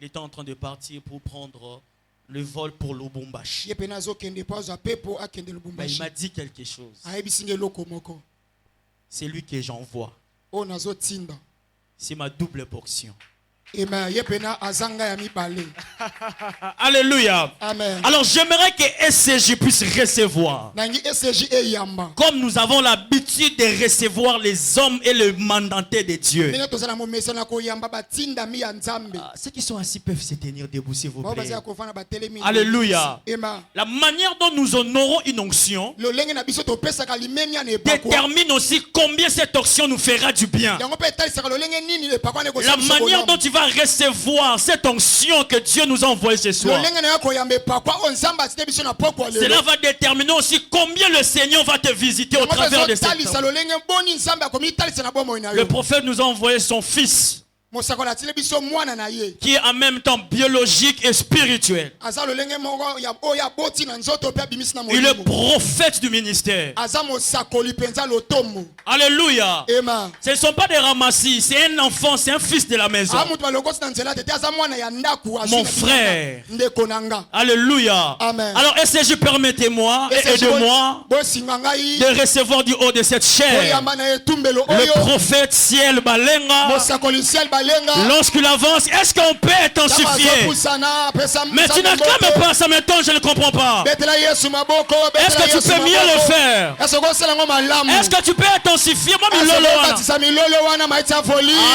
Il était en train de partir pour prendre le vol pour Lubumbashi. Mais il m'a dit quelque chose. C'est lui que j'envoie. C'est ma double portion. Alléluia. Amen. Alors j'aimerais que SCJ puisse recevoir. Comme nous avons l'habitude de recevoir les hommes et les mandatés de Dieu. Ceux qui sont assis peuvent se tenir debout, s'il vous plaît. Alléluia. La manière dont nous honorons une onction détermine aussi combien cette onction nous fera du bien. La manière dont tu vas recevoir cette onction que Dieu nous a envoyée ce soir, cela va déterminer aussi combien le Seigneur va te visiter au travers de cette onction. Le prophète nous a envoyé son fils, qui est en même temps biologique et spirituel. Il est prophète du ministère. Alléluia. Ce ne sont pas des ramassis, c'est un enfant, c'est un fils de la maison. Mon frère. Alléluia. Amen. Alors SCJ, permettez-moi et aidez-moi de recevoir du haut de cette chair le prophète Ciel Balenga. Lorsqu'il avance, est-ce qu'on peut intensifier? Mais tu n'acclames pas, ça m'étonne, je ne comprends pas. Est-ce que tu peux mieux le faire? Est-ce que tu peux intensifier?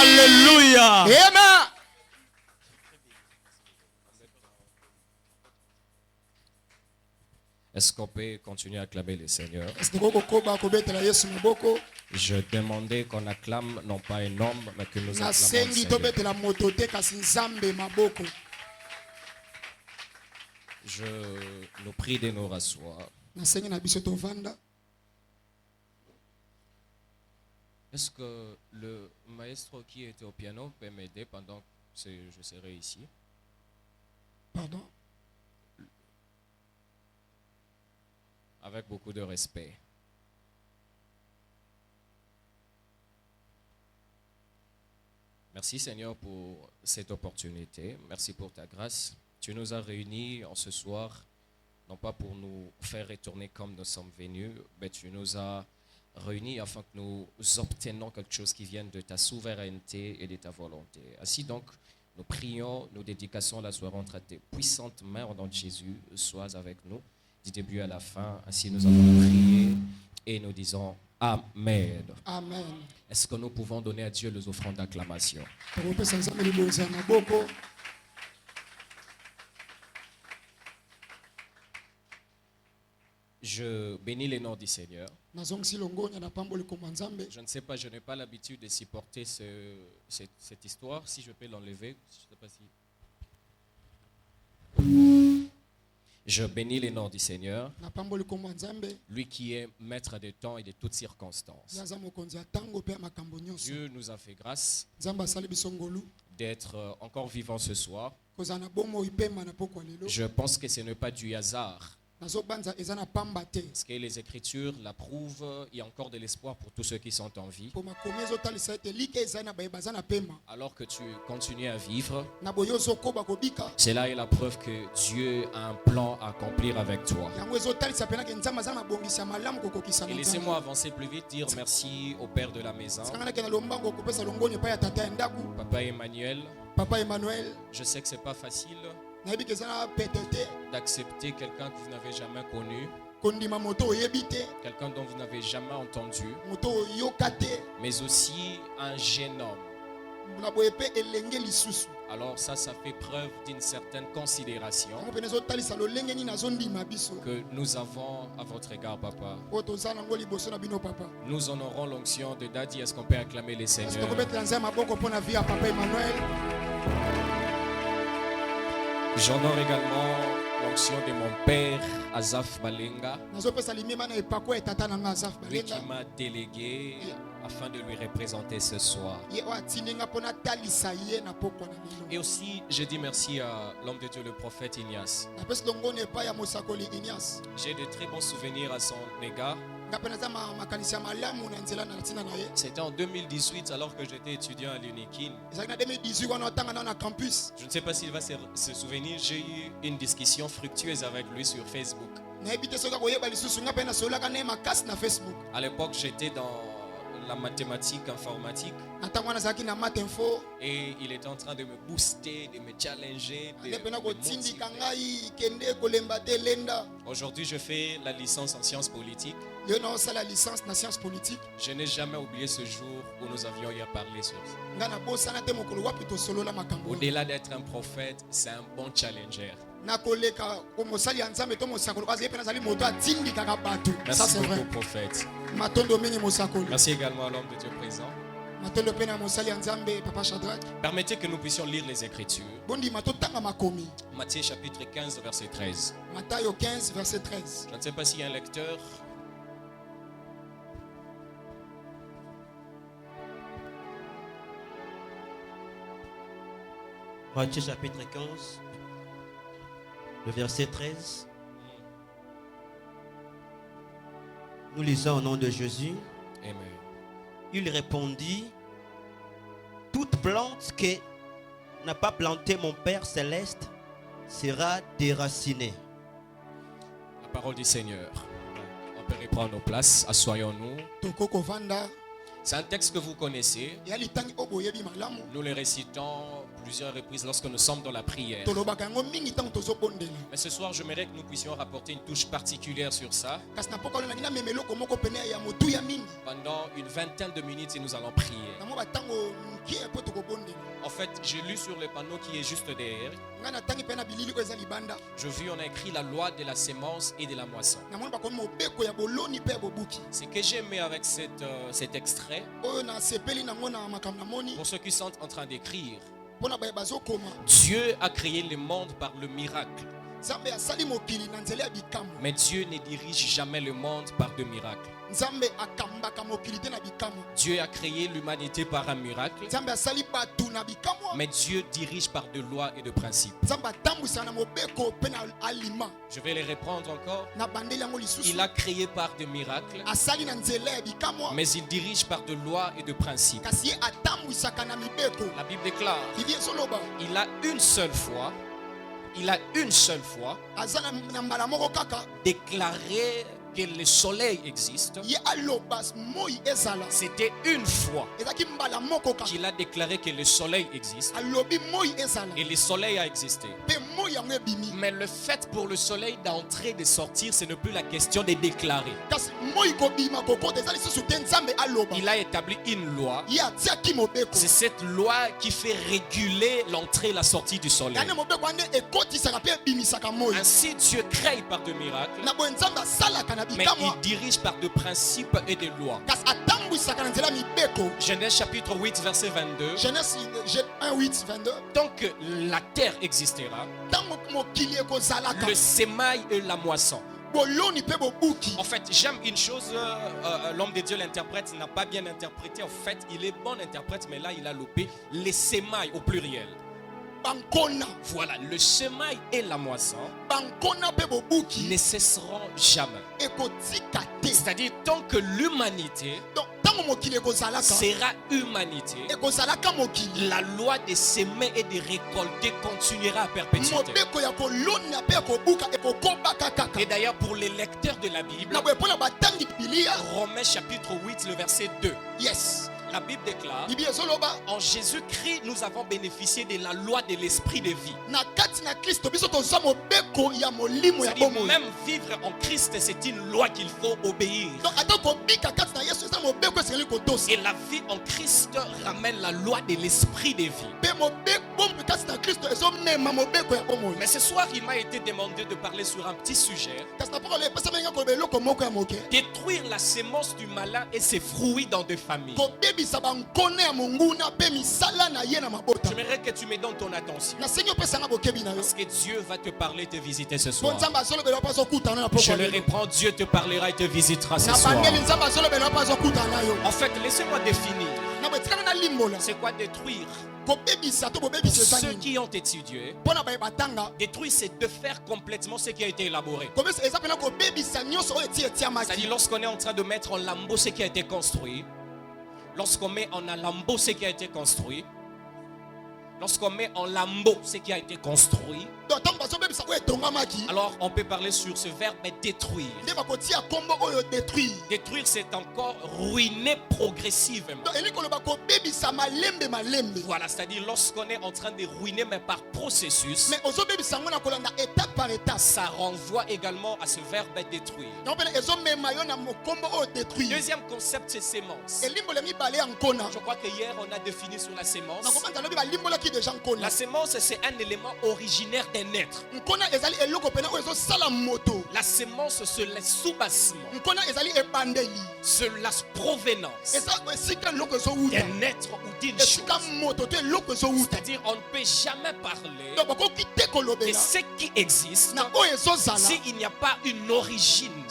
Alléluia. Est-ce qu'on peut continuer à acclamer le Seigneur? Je demandais qu'on acclame non pas un homme, mais que nous acclamons le Seigneur. Je nous prie de nous rasseoir. Est-ce que le maestro qui était au piano peut m'aider pendant que je serai ici? Pardon? Avec beaucoup de respect. Merci Seigneur pour cette opportunité. Merci pour ta grâce. Tu nous as réunis en ce soir, non pas pour nous faire retourner comme nous sommes venus, mais tu nous as réunis afin que nous obtenions quelque chose qui vienne de ta souveraineté et de ta volonté. Ainsi donc, nous prions, nous dédicassons la soirée entre tes puissantes mains au nom de Jésus. Sois avec nous du début à la fin. Ainsi nous avons prié et nous disons Amen. Amen. Est-ce que nous pouvons donner à Dieu les offrandes d'acclamation? Je bénis les noms du Seigneur. Je ne sais pas, je n'ai pas l'habitude de supporter cette histoire. Si je peux l'enlever, je ne sais pas si... Je bénis les noms du Seigneur, lui qui est maître des temps et de toutes circonstances. Dieu nous a fait grâce d'être encore vivants ce soir. Je pense que ce n'est pas du hasard. Parce que les Écritures l'approuvent, il y a encore de l'espoir pour tous ceux qui sont en vie. Alors que tu continues à vivre, cela est la preuve que Dieu a un plan à accomplir avec toi. Et laissez-moi avancer plus vite, dire merci au Père de la maison, Papa Emmanuel. Je sais que ce n'est pas facile d'accepter quelqu'un que vous n'avez jamais connu, quelqu'un dont vous n'avez jamais entendu, mais aussi un jeune homme. Alors ça fait preuve d'une certaine considération que nous avons à votre égard, Papa. Nous honorons l'onction de Daddy. Est-ce qu'on peut acclamer les Seigneurs? J'honore également l'onction de mon père, Azaf Balenga, lui qui m'a délégué afin de lui représenter ce soir. Et aussi, je dis merci à l'homme de Dieu, le prophète Ignace. J'ai de très bons souvenirs à son égard. C'était en 2018 alors que j'étais étudiant à l'UNIKIN. Je ne sais pas s'il va se souvenir, j'ai eu une discussion fructueuse avec lui sur Facebook. À l'époque, j'étais dans la mathématique informatique et il était en train de me booster, de me challenger, de me motiver. Aujourd'hui, je fais la licence en sciences politiques. Je n'ai jamais oublié ce jour où nous avions eu à parler sur ça. Au-delà d'être un prophète, c'est un bon challenger. Merci beaucoup, prophète. Merci également à l'homme de Dieu présent. Permettez que nous puissions lire les Écritures. Matthieu chapitre 15, verset 13. Je ne sais pas s'il y a un lecteur. Matthieu chapitre 15, le verset 13. Nous lisons au nom de Jésus. Amen. Il répondit: toute plante que n'a pas planté mon Père céleste sera déracinée. La parole du Seigneur. On peut reprendre nos places. Assoyons-nous. C'est un texte que vous connaissez. Nous le récitons plusieurs reprises lorsque nous sommes dans la prière. Mais ce soir, j'aimerais que nous puissions rapporter une touche particulière sur ça. Pendant une vingtaine de minutes, et nous allons prier. En fait, j'ai lu sur le panneau qui est juste derrière. Je vis, on a écrit la loi de la sémence et de la moisson. Ce que j'ai aimé avec cet extrait, pour ceux qui sont en train d'écrire, Dieu a créé le monde par le miracle. Mais Dieu ne dirige jamais le monde par de miracles. Dieu a créé l'humanité par un miracle. Mais Dieu dirige par de lois et de principes. Je vais les reprendre encore. Il a créé par des miracles. Mais il dirige par de lois et de principes. La Bible déclare: il a une seule fois déclaré que le soleil existe. C'était une fois qu'il a déclaré que le soleil existe. Et le soleil a existé. Mais le fait pour le soleil d'entrer et de sortir, ce n'est plus la question de déclarer. Il a établi une loi. C'est cette loi qui fait réguler l'entrée et la sortie du soleil. Ainsi, Dieu crée par de miracles, mais il dirige par de principes et de lois. Genèse chapitre 8, verset 22. Tant que la terre existera, le sémail et la moisson. En fait, j'aime une chose, l'homme de Dieu l'interprète, n'a pas bien interprété. En fait, il est bon interprète, mais là il a loupé. Les sémailles au pluriel. Voilà, le sémail et la moisson ne cesseront jamais. C'est-à-dire, tant que l'humanité sera humanité, la loi de s'aimer et de récolter continuera à perpétuité. Et d'ailleurs, pour les lecteurs de la Bible, Romains chapitre 8, le verset 2. Yes. La Bible déclare: en Jésus-Christ, nous avons bénéficié de la loi de l'esprit de vie. C'est-à-dire, même vivre en Christ, c'est une loi qu'il faut obéir. Et la vie en Christ ramène la loi de l'esprit de vie. Mais ce soir, il m'a été demandé de parler sur un petit sujet: détruire la sémence du malin et ses fruits dans des familles. J'aimerais que tu me donnes ton attention, parce que Dieu va te parler et te visiter ce soir. Je le reprends, Dieu te parlera et te visitera ce soir. En fait, laissez-moi définir. C'est quoi détruire? Ceux qui ont étudié, détruire, c'est de faire complètement ce qui a été élaboré. C'est-à-dire lorsqu'on est en train de mettre en lambeaux ce qui a été construit, lorsqu'on met en lambeaux ce qui a été construit, lorsqu'on met en lambeaux ce qui a été construit, alors on peut parler sur ce verbe détruire. Détruire, c'est encore ruiner progressivement. Voilà, c'est-à-dire lorsqu'on est en train de ruiner, mais par processus, ça renvoie également à ce verbe détruire. Deuxième concept, c'est sémence. Je crois que hier on a défini sur la sémence. La sémence, c'est un élément originaire d'un être. La sémence, c'est le soubassement, c'est la provenance d'un être ou d'une chose. C'est-à dire on ne peut jamais parler de ce qui existe s'il n'y a pas une origine.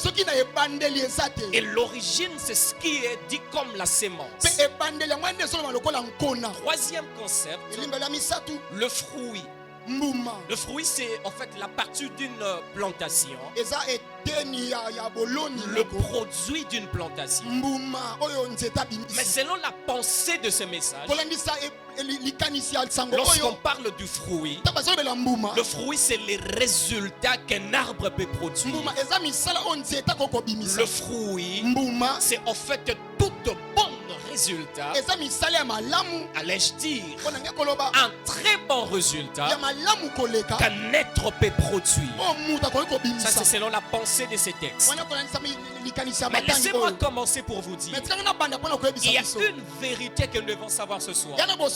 Et l'origine, c'est ce qui est dit comme la sémence. Troisième concept, le fruit. Le fruit, c'est en fait la partie d'une plantation, le produit d'une plantation. Mais selon la pensée de ce message, lorsqu'on parle du fruit, le fruit, c'est les résultats qu'un arbre peut produire. Le fruit, c'est en fait toute bonne résultat, allais-je dire, un très bon résultat qu'un être peut produire. Ça, c'est selon la pensée de ces textes. Mais laissez-moi commencer pour vous dire, il y a une vérité que nous devons savoir ce soir. Avant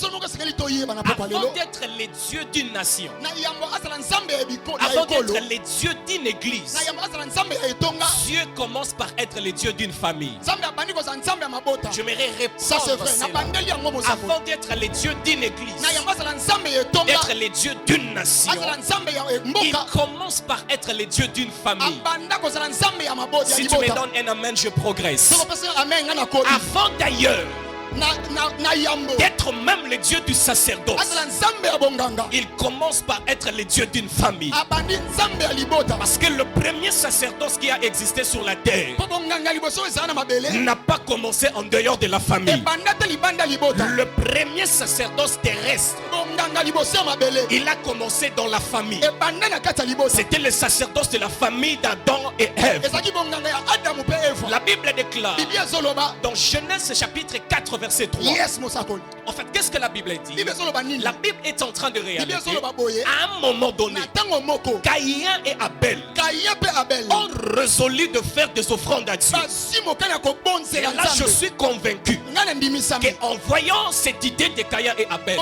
d'être les dieux d'une nation, avant d'être les dieux d'une église, Dieu commence par être les dieux d'une famille. J'aimerais répondre cela. Avant d'être les dieux d'une église, d'être les dieux d'une nation, il commence par être les dieux d'une famille. Si tu me donnes un amen, je progresse. Avant d'ailleurs d'être même les dieux du sacerdoce, il commence par être les dieux d'une famille. Parce que le premier sacerdoce qui a existé sur la terre n'a pas commencé en dehors de la famille. Le premier sacerdoce terrestre, il a commencé dans la famille. C'était le sacerdoce de la famille d'Adam et Ève. La Bible déclare dans Genèse chapitre 4 verset 3. En fait, qu'est-ce que la Bible dit? La Bible est en train de réaliser à un moment donné, Caïn et Abel ont résolu de faire des offrandes à Dieu. Et là, je suis convaincu qu'en voyant cette idée de Caïn et Abel,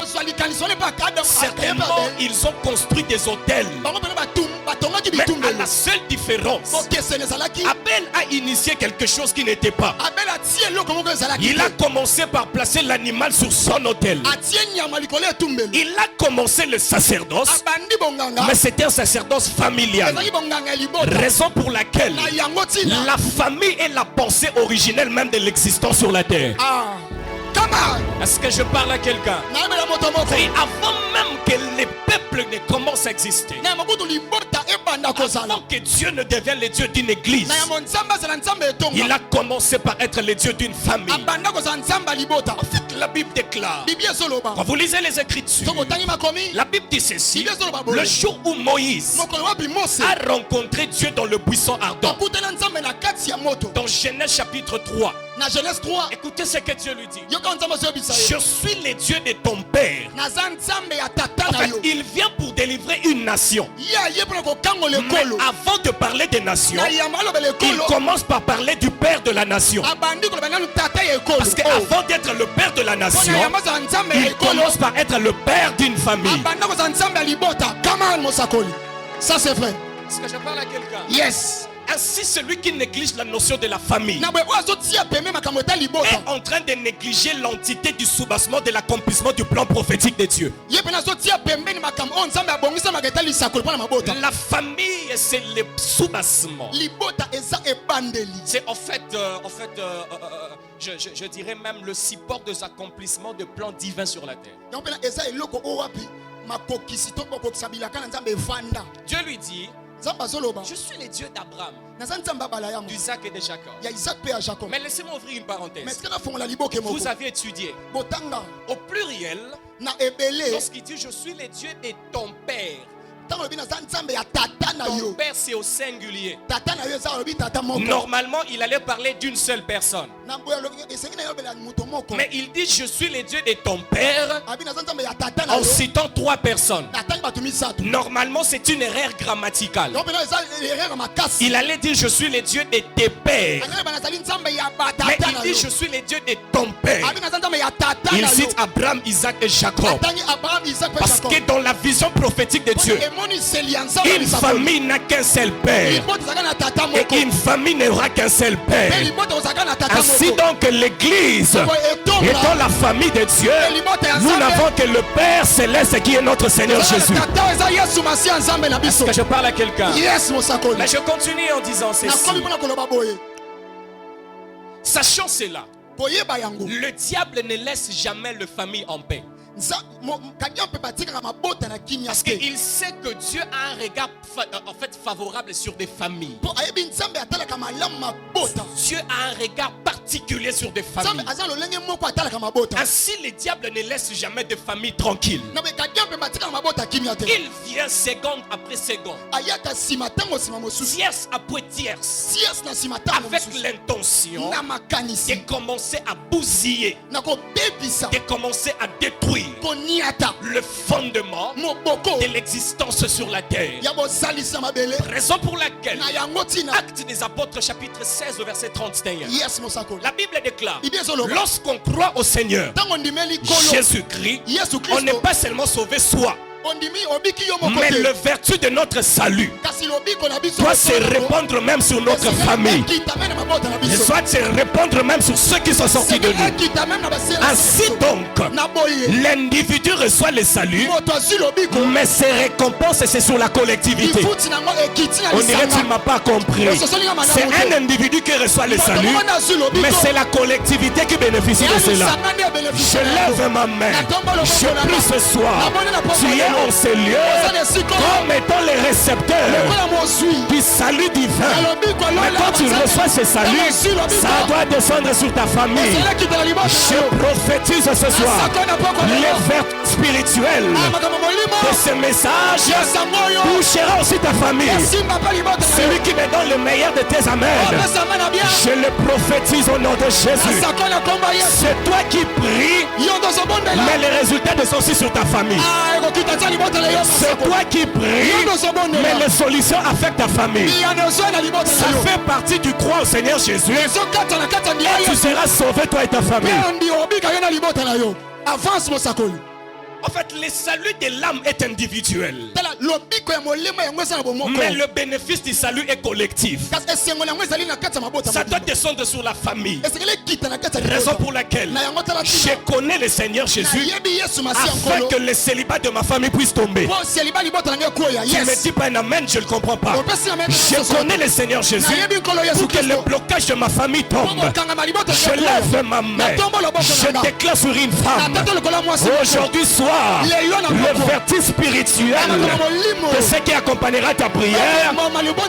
certainement ils ont construit des autels. Mais à la seule différence, Abel a initié quelque chose qui n'était pas. Il a commencé par placer l'animal sur son autel. Il a commencé le sacerdoce, mais c'était un sacerdoce familial. Raison pour laquelle la famille est la pensée originelle même de l'existence sur la terre. Est-ce que je parle à quelqu'un? Avant même que les peuples ne commencent à exister, avant que Dieu ne devienne le Dieu d'une église, il a commencé par être le Dieu d'une famille. En fait, la Bible déclare, quand vous lisez les Écritures, la Bible dit ceci: le jour où Moïse a rencontré Dieu dans le buisson ardent, dans Genèse chapitre 3, écoutez ce que Dieu lui dit: je suis le Dieu de ton père. En fait, il vient pour délivrer une nation. Mais avant de parler des nations, il commence par parler du père de la nation. Parce qu'avant d'être le père de la nation, il commence par être le père d'une famille. Ça c'est vrai. Est-ce que je parle à quelqu'un? Yes. Ainsi, celui qui néglige la notion de la famille est en train de négliger l'entité du soubassement de l'accomplissement du plan prophétique de Dieu. La famille, c'est le soubassement. C'est en fait, je dirais même le support de l'accomplissement de plans divins sur la terre. Dieu lui dit, je suis le Dieu d'Abraham, d'Isaac et de Jacob. Mais laissez-moi ouvrir une parenthèse. Vous avez étudié au pluriel, lorsqu'il dit je suis le Dieu de ton père. Ton père, c'est au singulier. Normalement, il allait parler d'une seule personne. Mais il dit je suis le Dieu de ton père en citant 3 personnes. Normalement, c'est une erreur grammaticale. Il allait dire je suis le Dieu de tes pères. Mais il dit je suis le Dieu de ton père. Il cite Abraham, Isaac et Jacob. Parce que dans la vision prophétique de Dieu, une famille n'a qu'un seul père et une famille n'aura qu'un seul père. Ainsi donc l'église étant la famille de Dieu, nous n'avons que le Père céleste qui est notre Seigneur Jésus. Est-ce que je parle à quelqu'un? Mais je continue en disant ceci. Sachant cela, le diable ne laisse jamais la famille en paix. Parce qu'il sait que Dieu a un regard favorable sur des familles. Dieu a un regard particulier sur des familles. Ainsi, le diable ne laisse jamais de famille tranquille. Il vient seconde après seconde, tierce après tierce, avec l'intention de commencer à bousiller, de commencer à détruire le fondement de l'existence sur la terre. Raison pour laquelle Actes des Apôtres chapitre 16 verset 31, la Bible déclare, lorsqu'on croit au Seigneur Jésus-Christ, on n'est pas seulement sauvé soi, mais le vertu de notre salut doit se répandre même sur notre famille, doit se répandre même sur ceux qui sont sortis de nous. Ainsi donc, l'individu reçoit le salut, mais ses récompenses c'est sur la collectivité. On dirait que tu ne m'as pas compris. C'est un individu qui reçoit le salut, mais c'est la collectivité qui bénéficie de cela. Je lève ma main, je prie ce soir, tu es en ces lieux comme étant les récepteurs du salut divin. Mais quand tu reçois ce salut, ça doit descendre sur ta famille. Je prophétise ce soir les vertus spirituelles de ce message touchera aussi ta famille. Celui qui me donne le meilleur de tes amènes, je le prophétise au nom de Jésus. C'est toi qui pries, mais les résultats sont aussi sur ta famille. C'est toi qui pries, mais les solutions affectent ta famille. Ça fait partie du croix au Seigneur Jésus. Et tu seras sauvé, toi et ta famille. Avance, mon sacol. En fait, le salut de l'âme est individuel, mais le bénéfice du salut est collectif. Ça doit descendre sur la famille. Raison pour laquelle je connais le Seigneur Jésus afin que le célibat de ma famille puisse tomber. Tu ne me dis pas un amen, je ne le comprends pas. Je connais le Seigneur Jésus pour que le blocage de ma famille tombe. Je lève ma main, je déclare sur une femme aujourd'hui soir le vertu spirituel de ce qui accompagnera ta prière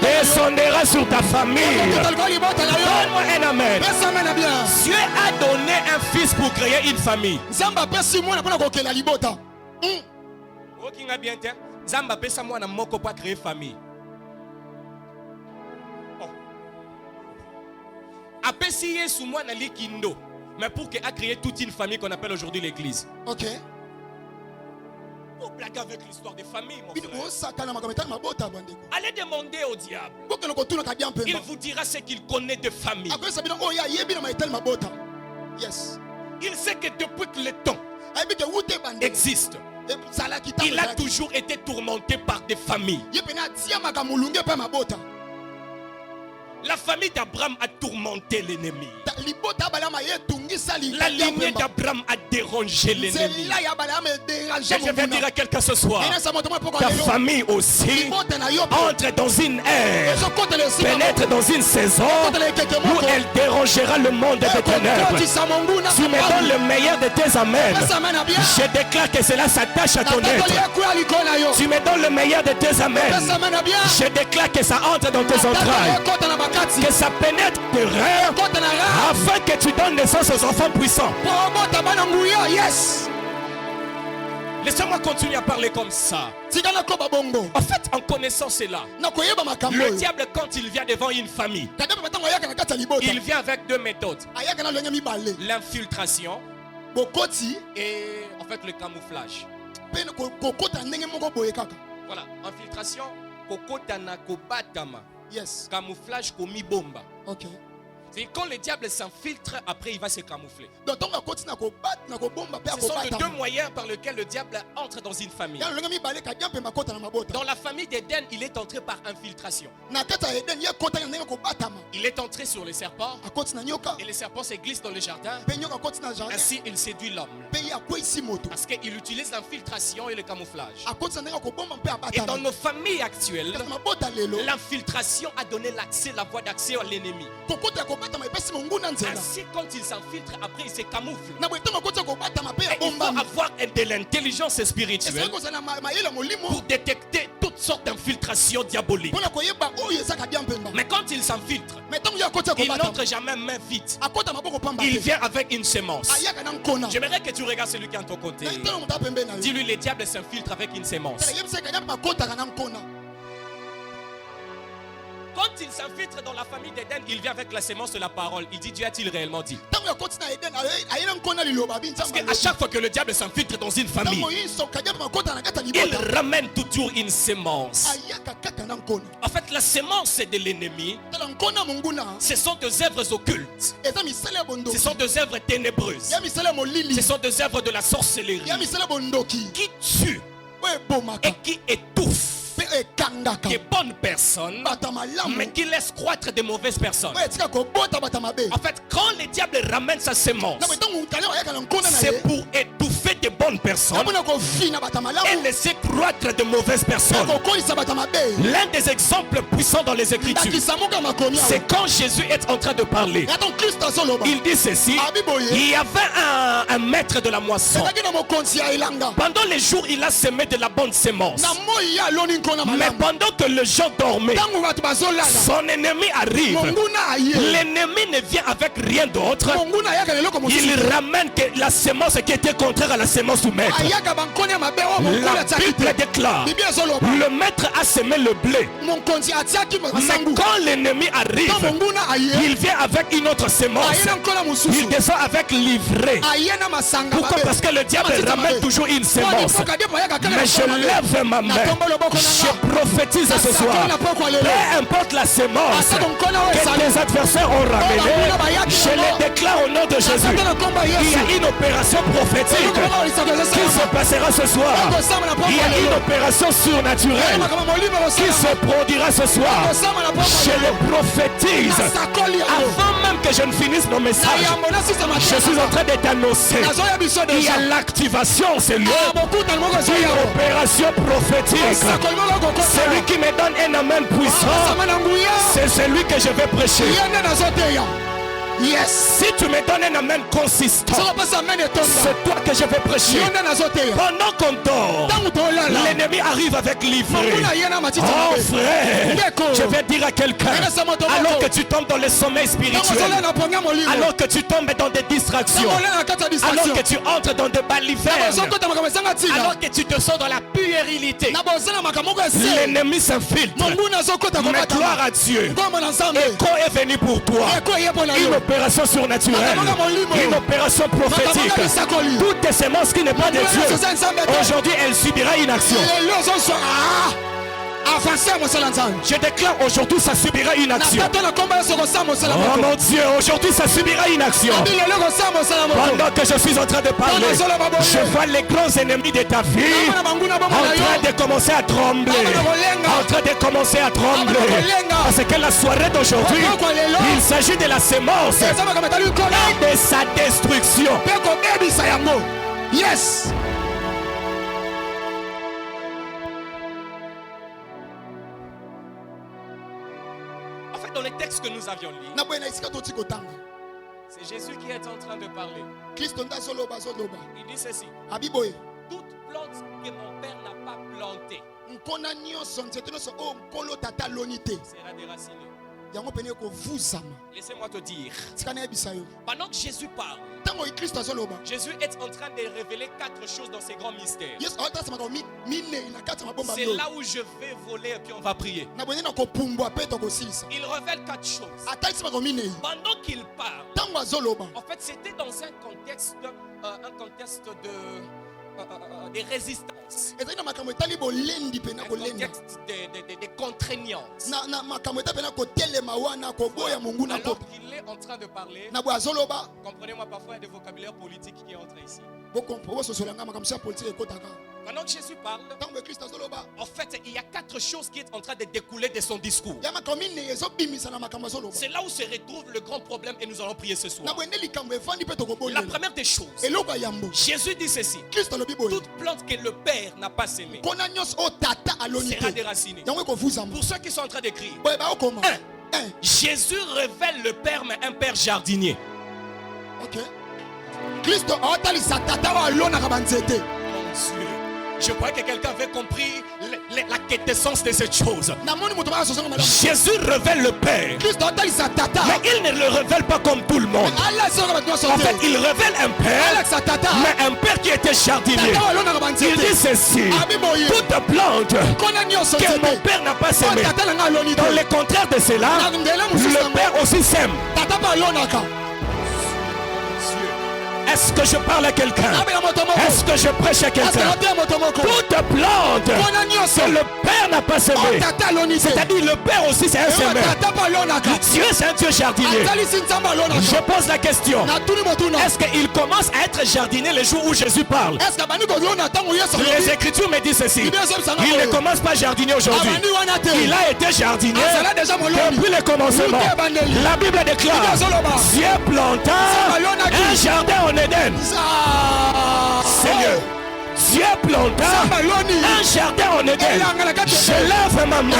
descendra sur ta famille. Donne-moi un amen. Dieu a donné un fils pour créer une famille. Mais pour qu'il a créé toute une famille qu'on appelle aujourd'hui l'église. Ok. Vous blaguez avec l'histoire des familles, mon frère. Allez demander au diable. Il vous dira ce qu'il connaît de famille. Il sait que depuis que le temps existe, il a toujours été tourmenté par des familles. La famille d'Abraham a tourmenté l'ennemi. La lignée d'Abraham a dérangé l'ennemi. Je vais dire à quelqu'un ce soir, ta famille aussi entre dans une ère, pénètre dans une saison où elle dérangera le monde des ténèbres. Tu me donnes le meilleur de tes amens. Je déclare que cela s'attache à ton être. Tu me donnes le meilleur de tes amens. Je déclare que ça entre dans tes entrailles, que ça pénètre tes rêves, afin que tu donnes naissance aux enfants puissants. Laissez-moi continuer à parler comme ça. En fait, en connaissant cela, le diable, quand il vient devant une famille, il vient avec deux méthodes. L'infiltration et en fait le camouflage. Voilà, infiltration, yes. Camouflage, bomba. Ok. C'est quand le diable s'infiltre, après il va se camoufler. Ce sont les deux moyens par lesquels le diable entre dans une famille. Dans la famille d'Éden, il est entré par infiltration. Il est entré sur les serpents et les serpents se glissent dans le jardin. Ainsi il séduit l'homme. Parce qu'il utilise l'infiltration et le camouflage. Et dans nos familles actuelles, l'infiltration a donné l'accès, la voie d'accès à l'ennemi. Ainsi, quand il s'infiltre, après il se camoufle. Et il faut avoir de l'intelligence spirituelle pour détecter toutes sortes d'infiltrations diaboliques. Mais quand il s'infiltre, il n'entre jamais main vide. Il vient avec une sémence. J'aimerais que tu regardes celui qui est à ton côté. Dis-lui, les diables s'infiltrent avec une sémence. Quand il s'infiltre dans la famille d'Éden, il vient avec la sémence de la parole. Il dit, Dieu a-t-il réellement dit? Parce qu'à chaque fois que le diable s'infiltre dans une famille, il ramène toujours une sémence. En fait, la sémence de l'ennemi, ce sont des œuvres occultes. Ce sont des œuvres ténébreuses. Ce sont des œuvres de la sorcellerie qui tuent et qui étouffent des bonnes personnes, mais qui laissent croître de mauvaises personnes. En fait, quand le diable ramène sa sémence, c'est pour étouffer de bonnes personnes et laisser croître de mauvaises personnes. L'un des exemples puissants dans les Écritures, c'est quand Jésus est en train de parler. Il dit ceci: il y avait un maître de la moisson. Pendant les jours, il a semé de la bonne sémence. Mais pendant que les gens dormaient, son ennemi arrive. L'ennemi ne vient avec rien d'autre. Il ramène que la sémence qui était contraire à la sémence du maître. La Bible déclare: le maître a semé le blé. Mais quand l'ennemi arrive, il vient avec une autre sémence. Il descend avec l'ivraie. Pourquoi? Parce que le diable ramène toujours une sémence. Mais je lève ma main. Je prophétise ce soir, peu importe la sémence que tes adversaires ont ramenée, je les déclare au nom de Jésus. Il y a une opération prophétique qui se passera ce soir. Il y a une opération surnaturelle qui se produira ce soir. Je le prophétise avant même que je ne finisse mon message. Je suis en train de t'annoncer, il y a l'activation, c'est lui, une opération prophétique. Celui qui me donne un amen puissant, c'est celui que je vais prêcher. Yes. Si tu me donnes un amen consistant, c'est toi que je vais prêcher. Pendant qu'on dort, l'ennemi arrive avec l'ivraie. Oh frère, je vais dire à quelqu'un, alors que tu tombes dans le sommeil spirituel, alors que tu tombes dans des distractions, alors que tu entres dans des balivernes, alors que tu te sens dans la puérilité, l'ennemi s'infiltre. Mais gloire à Dieu, Écho est venu pour toi. Une opération surnaturelle, une opération prophétique. Toutes tes sémences qui n'est pas de Dieu, aujourd'hui elle subira une action. Je déclare aujourd'hui ça subira une action. Oh mon Dieu, aujourd'hui ça subira une action. Pendant que je suis en train de parler, je vois les grands ennemis de ta vie en train de commencer à trembler. En train de commencer à trembler. Parce que la soirée d'aujourd'hui, il s'agit de la sémence et de sa destruction. Yes. En fait, dans les textes que nous avions lus, c'est Jésus qui est en train de parler. Il dit ceci. Toute plante que mon père n'a pas plantée sera déracinée. Laissez-moi te dire, pendant que Jésus parle, Jésus est en train de révéler 4 choses dans ses grands mystères. C'est là où je vais voler et puis on va prier. Il révèle 4 choses. Pendant qu'il parle, en fait c'était dans un contexte des résistances, un contexte de contraignances. Alors qu'il est en train de parler, comprenez-moi, parfois il y a des vocabulaires politiques qui entrent ici. Pendant que Jésus parle, en fait, il y a 4 choses qui sont en train de découler de son discours. C'est là où se retrouve le grand problème et nous allons prier ce soir. La première des choses, Jésus dit ceci: toute plante que le Père n'a pas sémée sera déracinée. Pour ceux qui sont en train d'écrire, Jésus révèle le Père, mais un Père jardinier. Je crois que quelqu'un avait compris la quintessence de cette chose. Jésus révèle le Père, mais il ne le révèle pas comme tout le monde. En fait, il révèle un Père, mais un Père qui était jardinier. Il dit ceci: toute plante que mon Père n'a pas sémée. Dans le contraire de cela, le Père aussi sème. Est-ce que je parle à quelqu'un? Est-ce que je prêche à quelqu'un? Toute plante que le Père n'a pas semé, c'est-à-dire le Père aussi c'est un semeur. Dieu c'est un Dieu jardinier. Je pose la question: est-ce qu'il commence à être jardinier le jour où Jésus parle? Les Écritures me disent ceci: il ne commence pas jardinier aujourd'hui. Il a été jardinier depuis le commencement. La Bible déclare: Dieu planta un jardin en Éden. Seigneur, Dieu planta un jardin en Éden. Je lève ma main.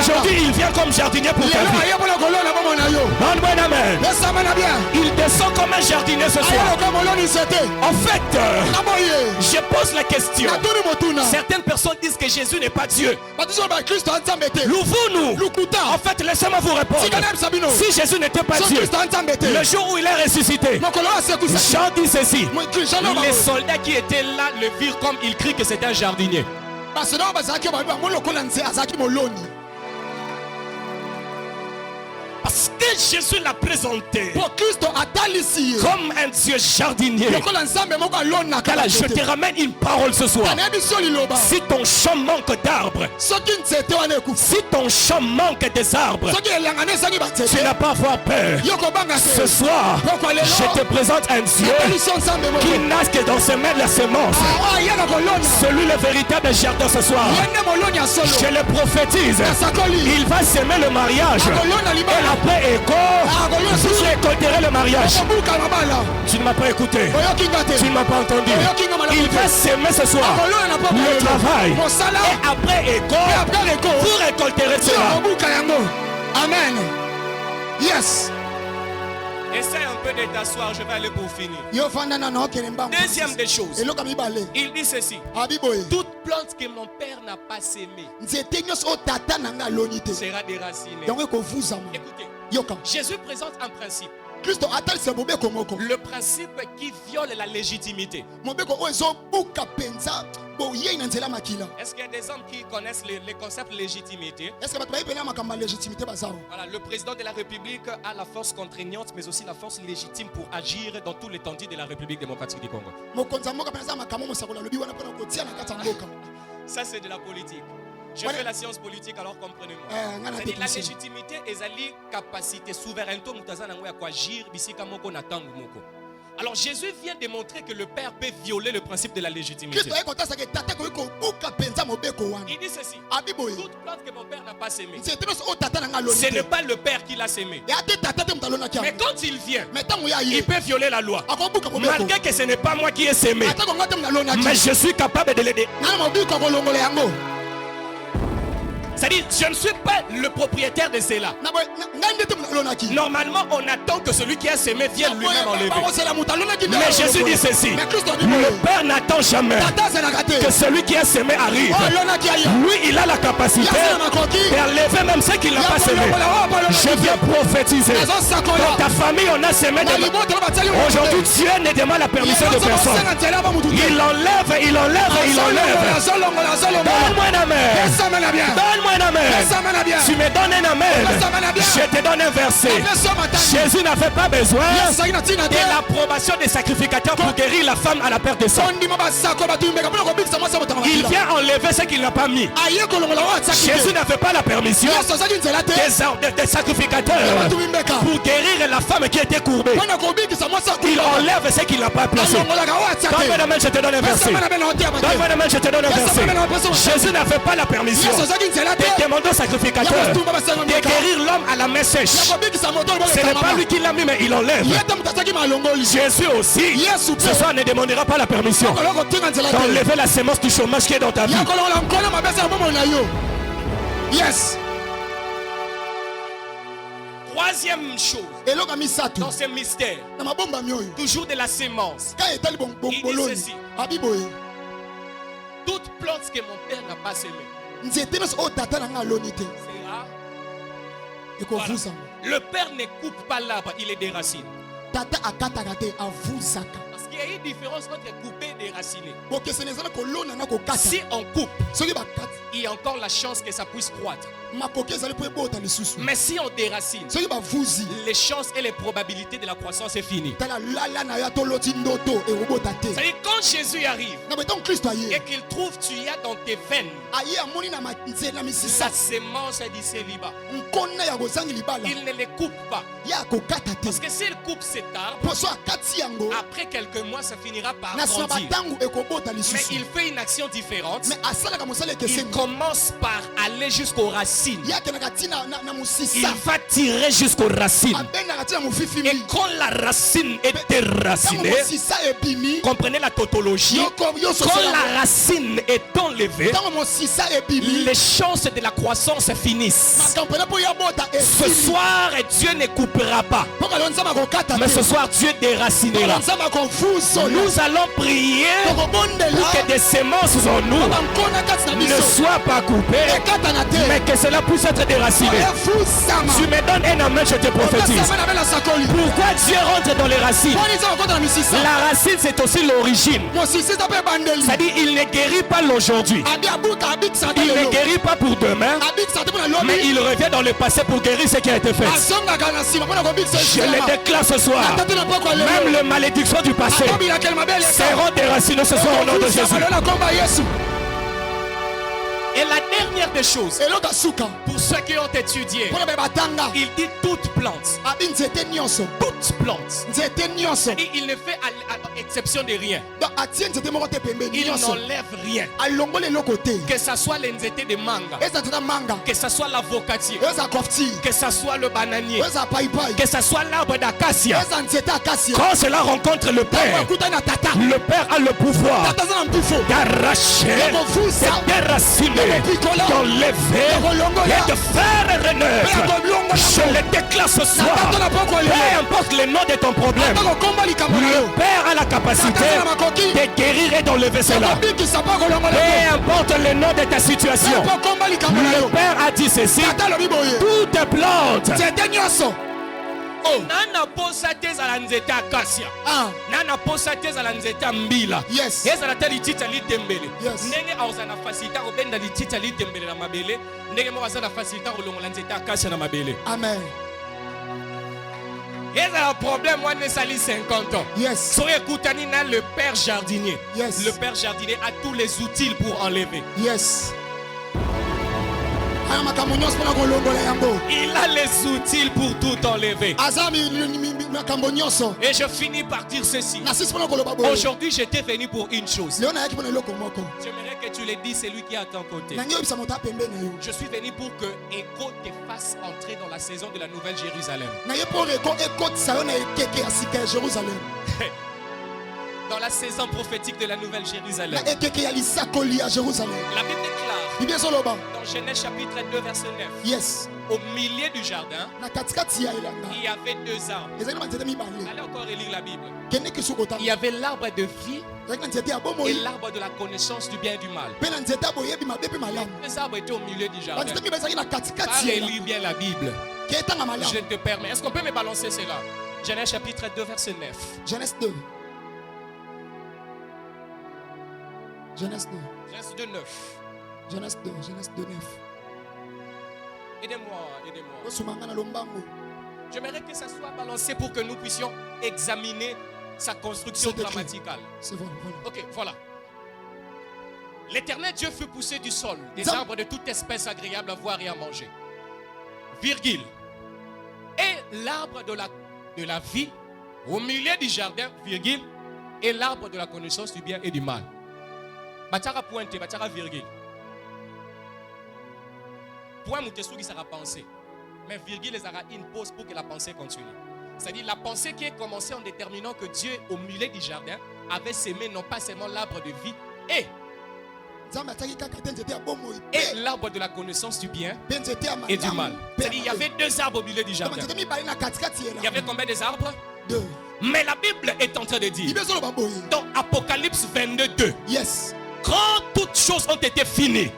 Aujourd'hui, il vient comme jardinier pour ta vie. Amen. Il descend comme un jardinier ce soir. En fait, je pose la question. Certaines personnes disent que Jésus n'est pas Dieu. Louvons-nous. En fait, laissez-moi vous répondre. Si Jésus n'était pas Dieu, le jour où il est ressuscité, Jean dit ceci: les soldats qui étaient là le virent comme il crie que c'est un jardinier. Parce que Jésus l'a présenté comme un Dieu jardinier. Alors, je te ramène une parole ce soir. Si ton champ manque d'arbres, si ton champ manque des arbres, tu n'as pas à avoir peur. Ce soir, je te présente un Dieu qui n'a que dans ses mains la semence. Celui le véritable jardin ce soir. Je le prophétise. Il va s'aimer le mariage. Et après écho, vous récolterez le mariage. Tu ne m'as pas écouté. Tu ne m'as pas entendu. Il va s'aimer ce soir le travail. Et après écho, vous récolterez cela. Amen. Yes. Essaye un peu de t'asseoir, je vais aller pour finir. Deuxième des choses, il dit ceci: toute plante que mon Père n'a pas sémée sera déracinée. Écoutez, Jésus présente un principe. Le principe qui viole la légitimité. Est-ce qu'il y a des hommes qui connaissent les concepts de légitimité? Voilà, le président de la République a la force contraignante, mais aussi la force légitime pour agir dans tout l'étendue de la République démocratique du Congo. Ça, c'est de la politique. Je fais la science politique, alors comprenez-moi. La légitimité est la capacité, souveraineté, agir, alors Jésus vient démontrer que le Père peut violer le principe de la légitimité. Il dit ceci. Toute plante que mon Père n'a pas sémée, ce n'est pas le Père qui l'a sémée. Mais quand il vient, il peut violer la loi. Malgré que ce n'est pas moi qui ai sémé, mais je suis capable de l'aider. C'est-à-dire, je ne suis pas le propriétaire de cela. Normalement, on attend que celui qui a semé vienne lui-même enlever. Mais Jésus dit ceci. Le Père n'attend jamais que celui qui a semé arrive. Lui, il a la capacité d'enlever même ce qu'il n'a pas semé. Je viens prophétiser. Dans ta famille, on a semé des... Aujourd'hui, Dieu ne demande la permission de personne. Il enlève, il enlève, il enlève. Donne-moi un amen. Donne-moi un amen. Tu me donnes un amen. Je te donne un verset. Jésus n'avait pas besoin de l'approbation des sacrificateurs pour guérir la femme à la perte de sang. Il vient enlever ce qu'il n'a pas mis. Jésus n'avait pas la permission des sacrificateurs pour guérir la femme qui était courbée. Il enlève ce qu'il n'a pas placé. Donne-moi un amen, je te donne un verset. Donne-moi un amen, je te donne un verset. Jésus n'avait pas la permission de demander au sacrificateur de guérir l'homme à la main sèche. Ce n'est pas lui qui l'a mis, mais il enlève. Jésus aussi, ce soir, ne demandera pas la permission d'enlever la sémence du chômage qui est dans ta vie. Yes. Troisième chose, dans ce mystère, toujours de la sémence, il dit ceci. Toute plante que mon Père n'a pas sémée, voilà. Le Père ne coupe pas l'arbre, il est déracine. Parce qu'il y a une différence entre couper et déraciner. Si on coupe, il y a encore la chance que ça puisse croître. Mais si on déracine, les chances et les probabilités de la croissance est finie. C'est-à-dire quand Jésus arrive et qu'il trouve tu y as dans tes veines la sémence du célibat, il ne les coupe pas. Parce que s'il coupe cet arbre, après quelques mois ça finira par grandir. Mais il fait une action différente. Il commence par aller jusqu'aux racines. Il va tirer jusqu'aux racines. Et quand la racine est déracinée, comprenez la tautologie, quand la racine est enlevée, les chances de la croissance finissent. Ce soir, Dieu ne coupera pas, mais ce soir, Dieu déracinera. Nous allons prier pour que des semences en nous ne soient pas coupées, mais que cela puisse être déraciné. Tu me donnes un amen, je te prophétise. Pourquoi Dieu rentre dans les racines? La racine, c'est aussi l'origine. C'est-à-dire, il ne guérit pas l'aujourd'hui. Il ne guérit pas pour demain, mais il revient dans le passé pour guérir ce qui a été fait. Je le déclare ce soir. Même les malédictions du passé seront déracinées ce soir au nom de Jésus. Et la dernière des choses, pour ceux qui ont étudié, il dit toute plante. Toute plante. Et il ne fait à exception de rien. Il n'enlève rien. Que ce soit l'enzété de manga, que ce soit l'avocatier, que ce soit le bananier, que ce soit l'arbre d'acacia. Quand cela rencontre le Père a le pouvoir d'arracher, de déraciner, d'enlever et de faire renaître. Je le déclare ce soir. Peu importe le nom de ton problème, le Père a la capacité de guérir et d'enlever cela. Peu importe le nom de ta situation, le Père a dit ceci: toute plante. Nana posa teza la nzete akasia. Nana posa teza la nzete mbila. Eza la tali tita li tembele. Ndenge auza na facilita ko benda li tita li tembele na mabele. Ndenge mo aza na facilita ko longola nzete akasia na mabele. Amen. Eza la problème moi ne sali 50 ans. So ekutani na le père jardinier. Le père jardinier a tous les outils pour enlever. Il a les outils pour tout enlever. Et je finis par dire ceci. Aujourd'hui, j'étais venu pour une chose. J'aimerais que tu le dises, c'est lui qui est à ton côté. Je suis venu pour que Écho te fasse entrer dans la saison de la Nouvelle Jérusalem. Dans la saison prophétique de la Nouvelle Jérusalem. La Bible déclare dans Genèse chapitre 2 verset 9. Yes. Au milieu du jardin, il y avait deux arbres. Allez encore relire la Bible. Il y avait l'arbre de vie et l'arbre de la connaissance du bien et du mal. Les arbres étaient au milieu du jardin. Relire bien la Bible. Je te permets. Est-ce qu'on peut me balancer cela? Genèse chapitre 2 verset 9. Genèse 2. Genèse 2. Genèse 2 9. Genèse 2, Genèse 2, 9. Aidez-moi. J'aimerais que ça soit balancé pour que nous puissions examiner sa construction grammaticale. C'est bon, voilà. Ok, voilà. L'Éternel Dieu fit pousser du sol des arbres de toute espèce agréable à voir et à manger. Virgule. Et l'arbre de la vie au milieu du jardin, virgule, et l'arbre de la connaissance du bien et du mal. Batara pointe, batara virgule. Point moutessou qui sera pensé. Mais virgule les aura une pause pour que la pensée continue. C'est-à-dire la pensée qui est commencée en déterminant que Dieu au milieu du jardin avait sémé non pas seulement l'arbre de vie et l'arbre de la connaissance du bien et du mal. C'est-à-dire il y avait deux arbres au milieu du jardin. Il y avait combien d'arbres? Deux. Mais la Bible est en train de dire dans Apocalypse 22, yes, quand toutes choses ont été finies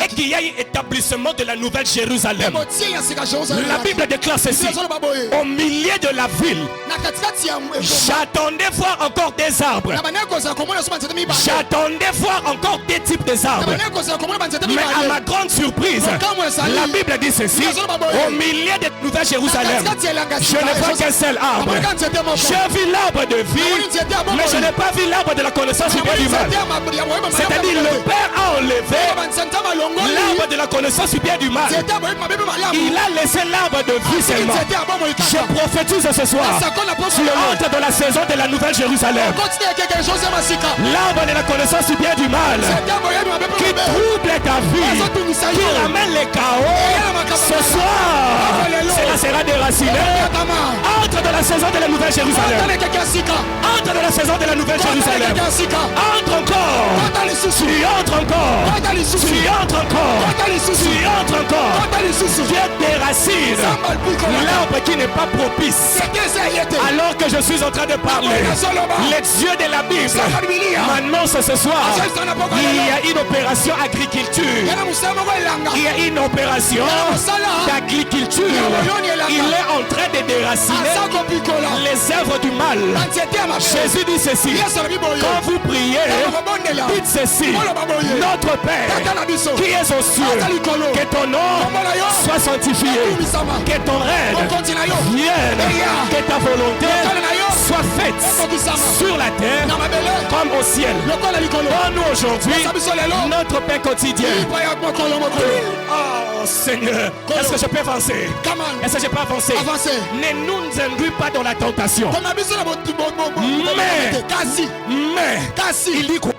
et qu'il y a eu établissement de la Nouvelle Jérusalem, la Bible déclare ceci: au milieu de la ville, j'attendais voir encore des arbres. J'attendais voir encore des types d'arbres. Mais à ma grande surprise, la Bible dit ceci: au milieu de la Nouvelle Jérusalem, je ne vois qu'un seul arbre. J'ai vu l'arbre de vie, mais je n'ai pas vu l'arbre de la connaissance du bien et du mal. C'est-à-dire le Père a enlevé l'arbre de la connaissance du bien et du mal. Il a laissé l'arbre de vie seulement. Je prophétise ce soir: tu entres dans la saison de la Nouvelle Jérusalem. L'arbre de la connaissance du bien et du mal qui trouble ta vie, qui ramène les chaos. Ce soir, cela sera déraciné. Entre dans la saison de la Nouvelle Jérusalem. Entre dans la saison de la Nouvelle Jérusalem. Entre encore. Tu entres encore. Tu entres encore. Tu entres encore. Dieu déracine l'arbre qui n'est pas propice. Alors que je suis en train de parler, les dieux de la Bible m'annoncent ce soir: il y a une opération agriculture. Il y a une opération d'agriculture. Il est en train de déraciner les œuvres du mal. Jésus dit ceci: quand vous priez, dites ceci: notre Père qui es aux cieux, que ton nom soit sanctifié, que ton règne vienne, que ta volonté soit faite sur la terre comme au ciel. Donne-nous aujourd'hui notre pain quotidien. Oh Seigneur, est-ce que je peux avancer? Est-ce que je peux avancer? Ne nous induis pas dans la tentation. Mais il dit quoi?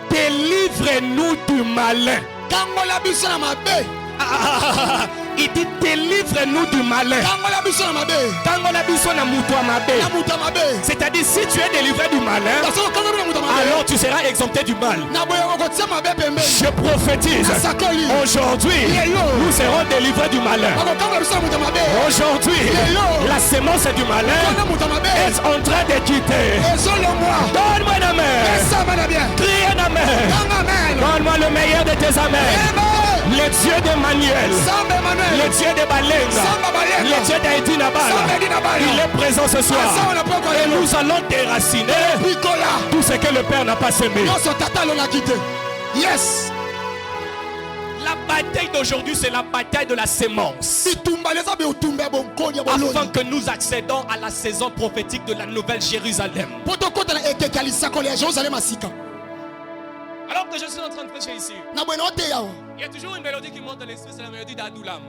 Délivre-nous du malin. Il dit délivre-nous du malin. C'est-à-dire si tu es délivré du malin, alors tu seras exempté du mal. Je prophétise: aujourd'hui nous serons délivrés du malin. Aujourd'hui la sémence du malin est en train de quitter. Donne-moi la main. Crie la main. Donne-moi le meilleur de tes amens. Le Dieu d'Emmanuel, le Dieu de Balenga, le Dieu d'Haïti Nabala, il est présent ce soir. Et nous allons déraciner tout ce que le Père n'a pas semé. Yes. La bataille d'aujourd'hui, c'est la bataille de la sémence. Afin que nous accédons à la saison prophétique de la Nouvelle Jérusalem. Alors que je suis en train de prêcher ici, il y a toujours une mélodie qui monte dans l'esprit, c'est la mélodie d'Adoulam.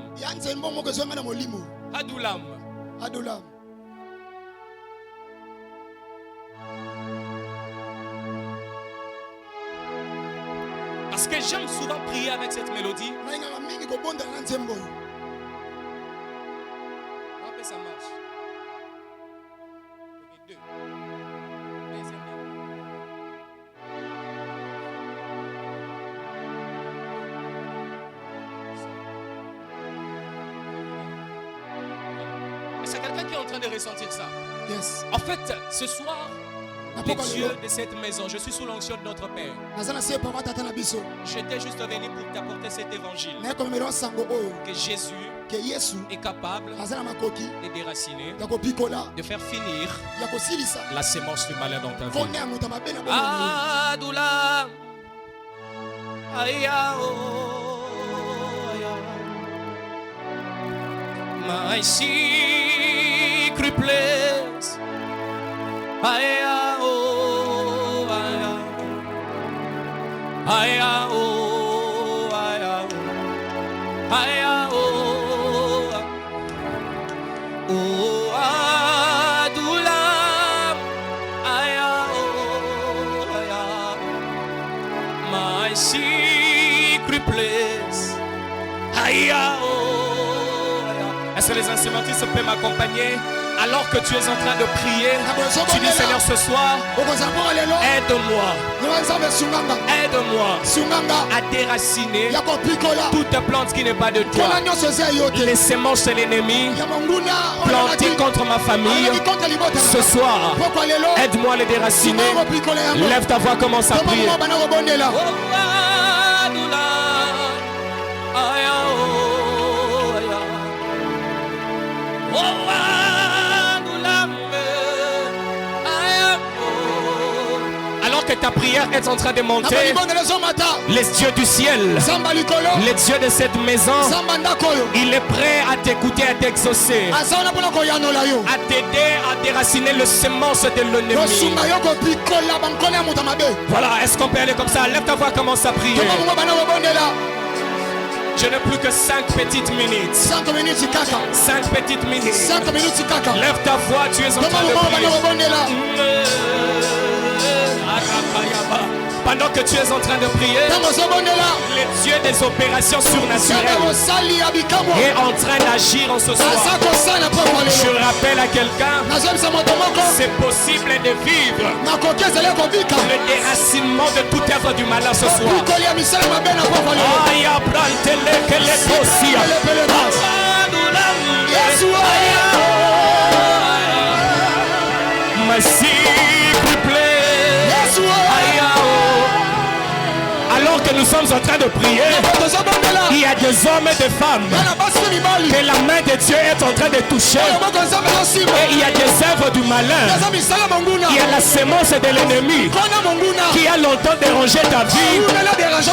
Adoulam. Adoulam. Parce que j'aime souvent prier avec cette mélodie. Après ça marche. Ok, 2. C'est quelqu'un qui est en train de ressentir ça. Yes. En fait, ce soir, les dieux de cette maison, je suis sous l'onction de notre Père. J'étais juste venu pour t'apporter cet évangile. Que Jésus est capable de déraciner, de faire finir la sémence du malin dans ta vie. Adoula. Aya oh. My secret place. Aya oh, aya. Aya oh, aya. Aya oh. Oh Adulam. Aya oh, aya. My secret place. Aya oh. Est-ce que les instrumentistes peuvent m'accompagner? Alors que tu es en train de prier, tu dis Seigneur ce soir, aide-moi à déraciner toute plante qui n'est pas de toi. Les semences de l'ennemi plantées contre ma famille, ce soir, aide-moi à les déraciner. Lève ta voix, commence à prier. Alors que ta prière est en train de monter, les dieux du ciel, les dieux de cette maison, il est prêt à t'écouter, à t'exaucer, à t'aider à déraciner le semence de l'ennemi. Voilà, est-ce qu'on peut aller comme ça? Lève ta voix, commence à prier. Je n'ai plus que 5 petites minutes. 5 petites minutes. Lève ta voix, tu es en train de prier. Pendant que tu es en train de prier, les dieux des opérations surnaturelles est en train d'agir en ce soir. Je rappelle à quelqu'un, c'est possible de vivre le déracinement de toute œuvre du malin ce soir. Alors que nous sommes en train de prier, il y a des hommes et des femmes que la main de Dieu est en train de toucher. Et il y a des œuvres du malin. Il y a la sémence de l'ennemi qui a longtemps dérangé ta vie,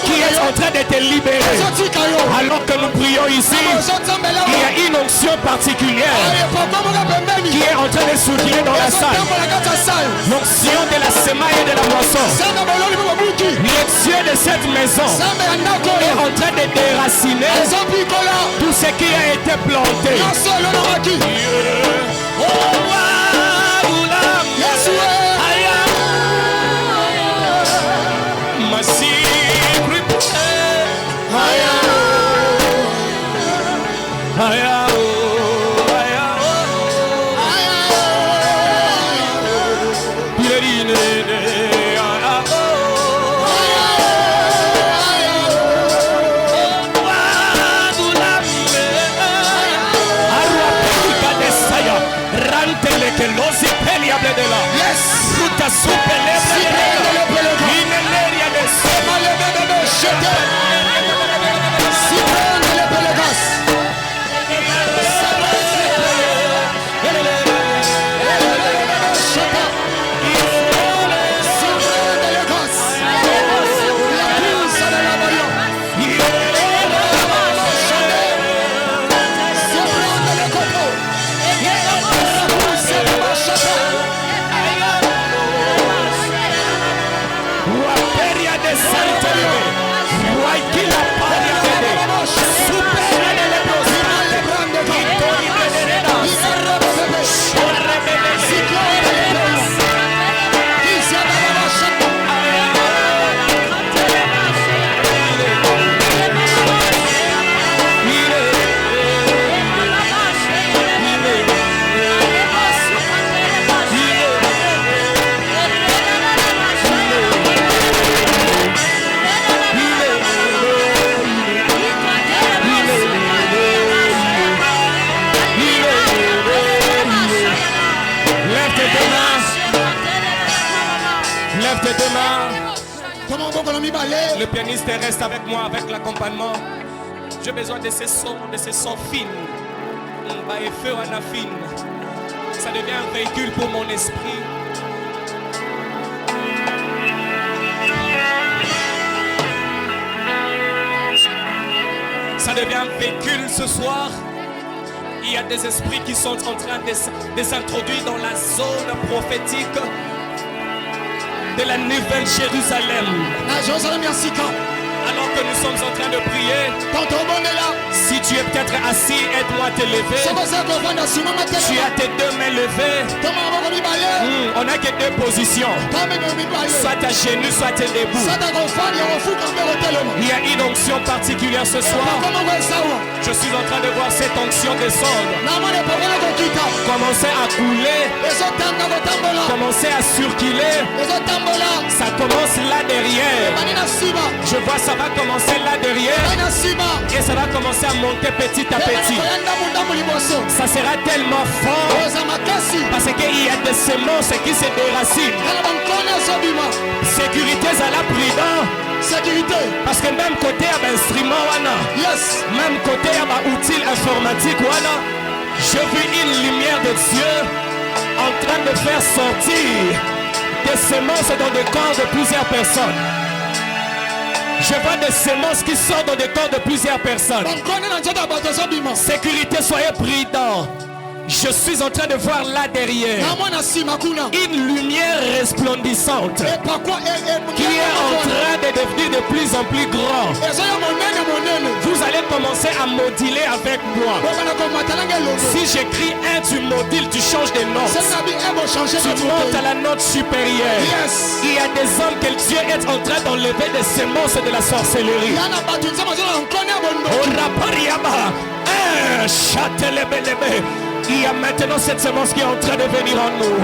qui est en train de te libérer. Alors que nous prions ici, il y a une onction particulière qui est en train de souffler dans la salle. L'onction de la semaille et de la moisson. Les dieux de cette maison est en train de déraciner tout ce qui a été planté. tes deux mains. Le pianiste reste avec moi, avec l'accompagnement. J'ai besoin de ces sons fines. Ça devient un véhicule pour mon esprit. Ça devient un véhicule ce soir. Il y a des esprits qui sont en train de s'introduire dans la zone prophétique de la Nouvelle Jérusalem. Alors que nous sommes en train de prier, si tu es peut-être assis, aide-moi à te lever. Tu as tes deux mains levées. On n'a que deux positions. Soit à genoux, soit debout. Il y a une onction particulière ce soir. Je suis en train de voir cette onction descendre. Commencer à couler. Commencer à circuler. Ça commence là derrière. Je vois ça va commencer là derrière. Et ça va commencer à monter petit à petit. Ça sera tellement fort. Parce qu'il y a des semences qui se déracinent. Sécurité à la prudence. Sécurité. Parce que même côté à l'instrument, même côté à l'outil informatique, je vis une lumière de Dieu en train de faire sortir des semences dans le corps de plusieurs personnes. Je vois des semences qui sortent dans le corps de plusieurs personnes. Sécurité, soyez prudents. Je suis en train de voir là derrière une lumière resplendissante qui est en train de devenir de plus en plus grand. Vous allez commencer à moduler avec moi. Si j'écris un, tu modules, tu changes de note. Tu montes à la note supérieure. Il y a des hommes que Dieu est en train d'enlever des semences de la sorcellerie. Il y a maintenant cette semence qui est en train de venir en nous.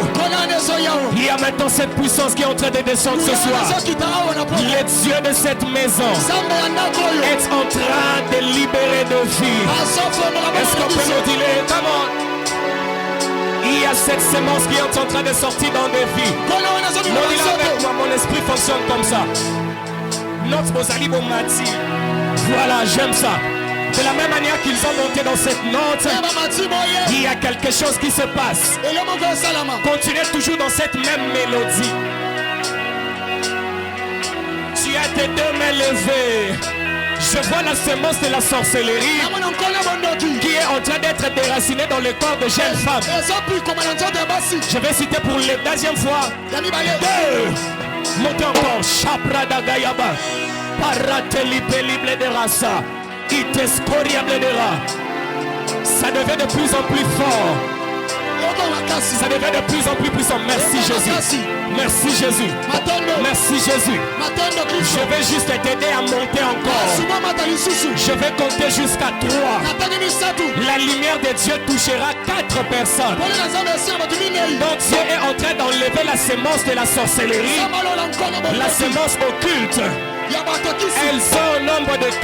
Il y a maintenant cette puissance qui est en train de descendre ce soir. Le Dieu de cette maison est en train de libérer nos vies. Est-ce qu'on peut nous dire, il y a cette semence qui est en train de sortir dans des vies. Avec moi, mon esprit fonctionne comme ça. Notre Bozali Bomati. Voilà, j'aime ça. De la même manière qu'ils ont monté dans cette note, il y a quelque chose qui se passe. Continuez toujours dans cette même mélodie. Tu as tes deux mains levées. Je vois la semence de la sorcellerie qui est en train d'être déracinée dans le corps de jeunes femmes. Je vais citer pour la deuxième fois. Deux. Montez encore. Chaprada Gayaba. Parateli Pelible de Rasa. Ça devient de plus en plus fort. Ça devient de plus en plus puissant. Merci Jésus. Merci Jésus. Merci Jésus. Je vais juste t'aider à monter encore. Je vais compter jusqu'à 3. La lumière de Dieu touchera 4 personnes. Donc Dieu est en train d'enlever la sémence de la sorcellerie. La sémence occulte. Elles sont au nombre de 4.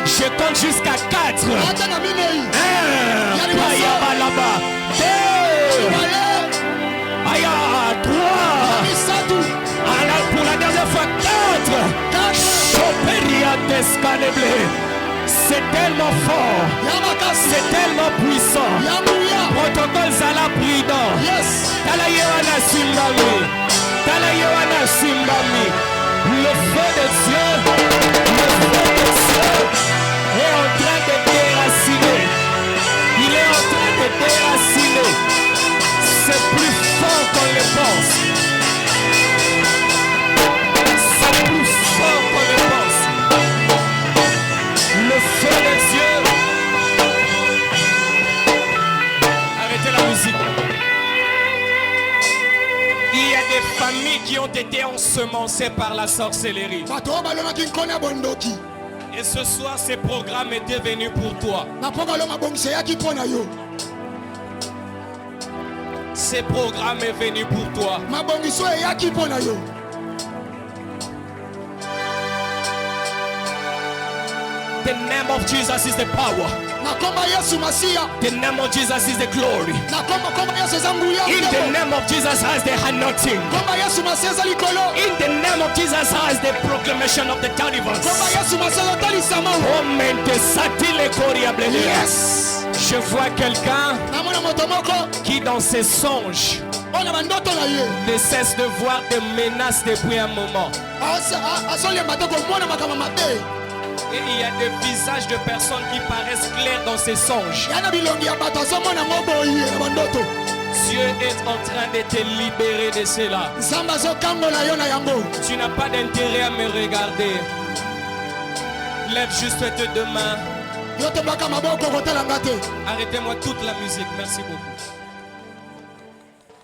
Je compte jusqu'à 4. 1. Ayaba là-bas. 2. Aya 3. Alors pour la dernière fois 4. Choperia d'escaleblé. C'est tellement fort. C'est tellement puissant. Protocole Zala Prudent. Tala Yohana Simbami. Tala Yohana Simbami. Le feu de Dieu est en train de déraciner. Il est en train de déraciner. C'est plus fort qu'on le pense. C'est plus fort qu'on le pense. Le feu de Dieu. Arrêtez la musique. Il y a des familles qui ont été ensemencées par la sorcellerie. Et ce soir, ce programme est devenu pour toi. Ce programme est venu pour toi. The name of Jesus is the power. The name of Jesus is the glory. In the name of Jesus has the anointing. In the name of Jesus has the proclamation of the deliverance. Yes. Je vois quelqu'un qui dans ses songes ne cesse de voir des menaces depuis un moment. Et il y a des visages de personnes qui paraissent clairs dans ses songes. Dieu est en train de te libérer de cela. Tu n'as pas d'intérêt à me regarder. Lève juste tes deux mains. Arrêtez-moi toute la musique. Merci beaucoup.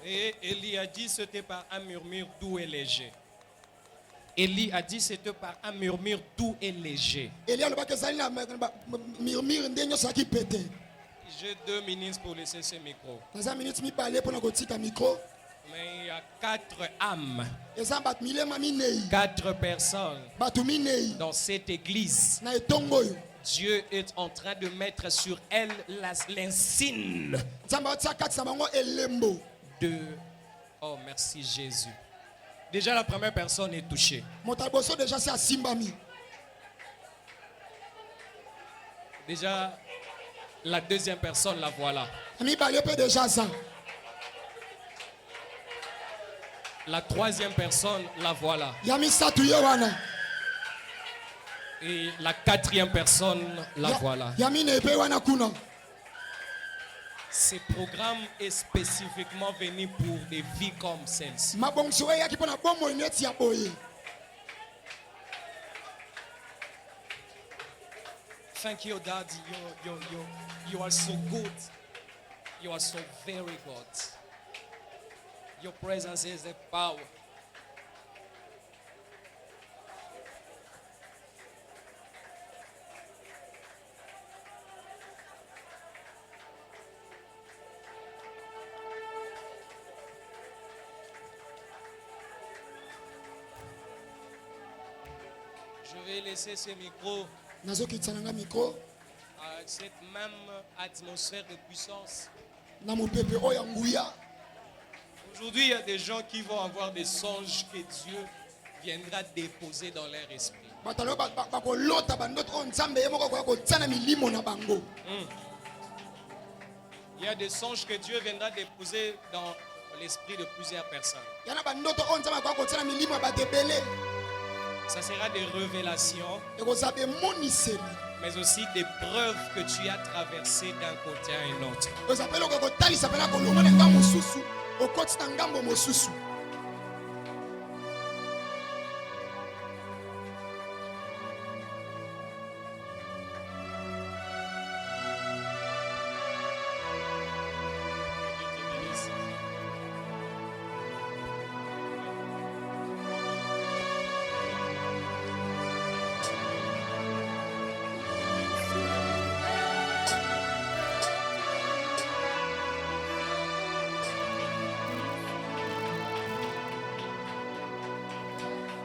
Et Élie a dit c'était par un murmure doux et léger. Élie a dit c'était par un murmure doux et léger. J'ai 2 minutes pour laisser ce micro. Mais il y a 4 âmes, 4 personnes dans cette église. Dieu est en train de mettre sur elle l'insigne de... Oh, merci Jésus. Déjà la première personne est touchée. Déjà la deuxième personne, la voilà. La troisième personne, la voilà. Et la quatrième personne, la voilà. Ce programme est spécifiquement venu pour des vies comme celle-ci. Thank you, Daddy. You are so good. You are so very good. Your presence is a power. Je vais laisser ce micro à cette même atmosphère de puissance. Aujourd'hui, il y a des gens qui vont avoir des songes que Dieu viendra déposer dans leur esprit. Il y a des songes que Dieu viendra déposer dans l'esprit de plusieurs personnes. Ça sera des révélations, mais aussi des preuves que tu as traversées d'un côté à un autre.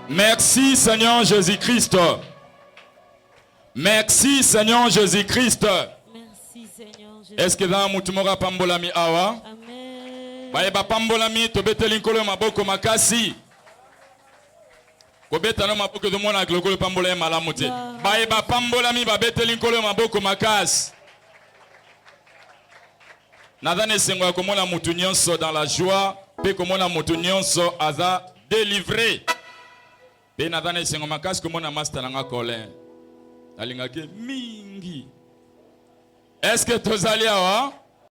Merci Seigneur Jésus-Christ. Merci Seigneur Jésus-Christ. Merci Seigneur Jésus. Est-ce que dans mutumora pambolami awa? Amen. Baye ba pambolami to beteli nkolo maboko makasi. Ko betano maboko do mona glokolo pambolami malamuti. Baye ba pambolami ba beteli nkolo maboko makasi. Nadane sengo komona mutu nyonso dans la joie, pe komona mutu nyonso aza délivré. Pe nadane sengo makasi komona master nanga Colin. Alingake mingi. Est-ce que tozali awa?